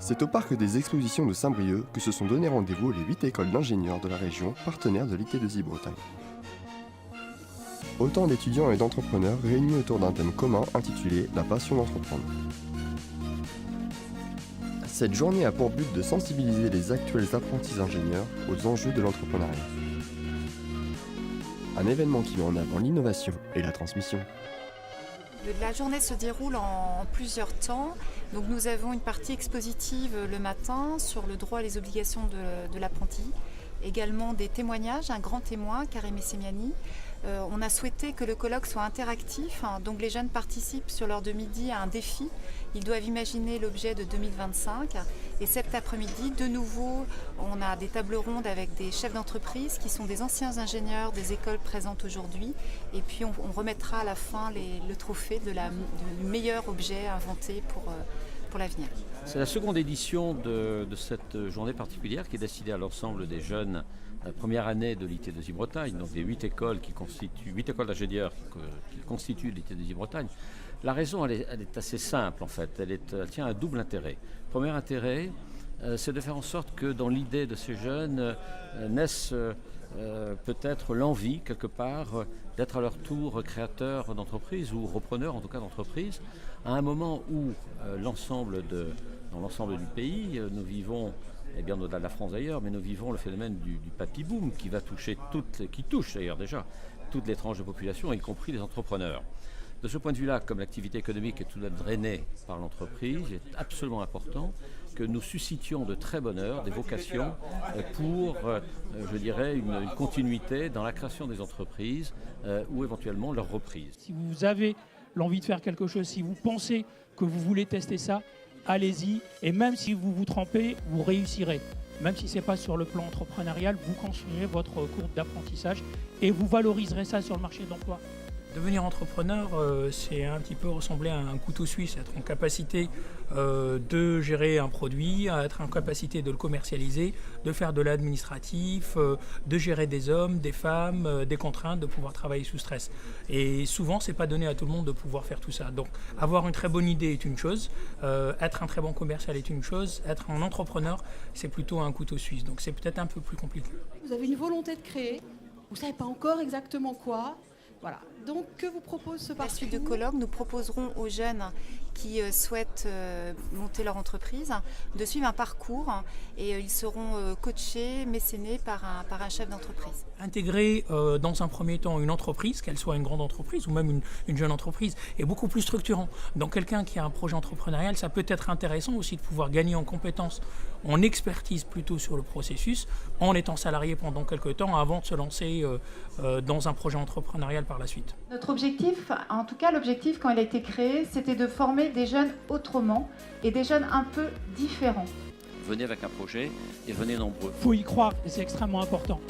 C'est au parc des expositions de Saint-Brieuc que se sont donné rendez-vous les 8 écoles d'ingénieurs de la région partenaires de l'IT2I-Bretagne. Autant d'étudiants et d'entrepreneurs réunis autour d'un thème commun intitulé « La passion d'entreprendre ». Cette journée a pour but de sensibiliser les actuels apprentis ingénieurs aux enjeux de l'entrepreneuriat. Un événement qui met en avant l'innovation et la transmission. La journée se déroule en plusieurs temps. Donc nous avons une partie expositive le matin sur le droit et les obligations de l'apprenti. Également des témoignages, un grand témoin, Karim Essemiani. On a souhaité que le colloque soit interactif, donc les jeunes participent sur l'heure de midi à un défi. Ils doivent imaginer l'objet de 2025. Et cet après-midi, de nouveau, on a des tables rondes avec des chefs d'entreprise qui sont des anciens ingénieurs des écoles présentes aujourd'hui. Et puis on remettra à la fin le trophée du meilleur objet inventé pour l'avenir. C'est la seconde édition de cette journée particulière qui est destinée à l'ensemble des jeunes première année de l'IT2I-Bretagne, donc des 8 écoles d'ingénieurs qui constituent l'IT2I-Bretagne. La raison, elle est assez simple en fait, elle tient à un double intérêt. Premier intérêt, c'est de faire en sorte que dans l'idée de ces jeunes naisse peut-être l'envie quelque part d'être à leur tour créateurs d'entreprise ou repreneurs en tout cas d'entreprise, à un moment où dans l'ensemble du pays, nous vivons, et bien au-delà de la France d'ailleurs, mais nous vivons le phénomène du papy boom qui touche d'ailleurs déjà toutes les tranches de population, y compris les entrepreneurs. De ce point de vue-là, comme l'activité économique est tout de même drainée par l'entreprise, il est absolument important que nous suscitions de très bonne heure des vocations pour, je dirais, une continuité dans la création des entreprises ou éventuellement leur reprise. Si vous avez l'envie de faire quelque chose, si vous pensez que vous voulez tester ça, allez-y. Et même si vous vous trompez, vous réussirez. Même si ce n'est pas sur le plan entrepreneurial, vous continuez votre courbe d'apprentissage et vous valoriserez ça sur le marché de l'emploi. Devenir entrepreneur, c'est un petit peu ressembler à un couteau suisse, être en capacité de gérer un produit, être en capacité de le commercialiser, de faire de l'administratif, de gérer des hommes, des femmes, des contraintes, de pouvoir travailler sous stress. Et souvent, ce n'est pas donné à tout le monde de pouvoir faire tout ça. Donc, avoir une très bonne idée est une chose, être un très bon commercial est une chose, être un entrepreneur, c'est plutôt un couteau suisse. Donc, c'est peut-être un peu plus compliqué. Vous avez une volonté de créer, vous ne savez pas encore exactement quoi. Voilà. Donc, que vous propose ce parcours ? La suite de colloque, nous proposerons aux jeunes qui souhaitent monter leur entreprise de suivre un parcours et ils seront coachés, mécénés par un chef d'entreprise. Intégrer dans un premier temps une entreprise, qu'elle soit une grande entreprise ou même une jeune entreprise, est beaucoup plus structurant. Donc quelqu'un qui a un projet entrepreneurial, ça peut être intéressant aussi de pouvoir gagner en compétences, en expertise plutôt sur le processus, en étant salarié pendant quelques temps avant de se lancer dans un projet entrepreneurial par la suite. Notre objectif, en tout cas l'objectif quand il a été créé, c'était de former des jeunes autrement et des jeunes un peu différents. Venez avec un projet et venez nombreux. Il faut y croire et c'est extrêmement important.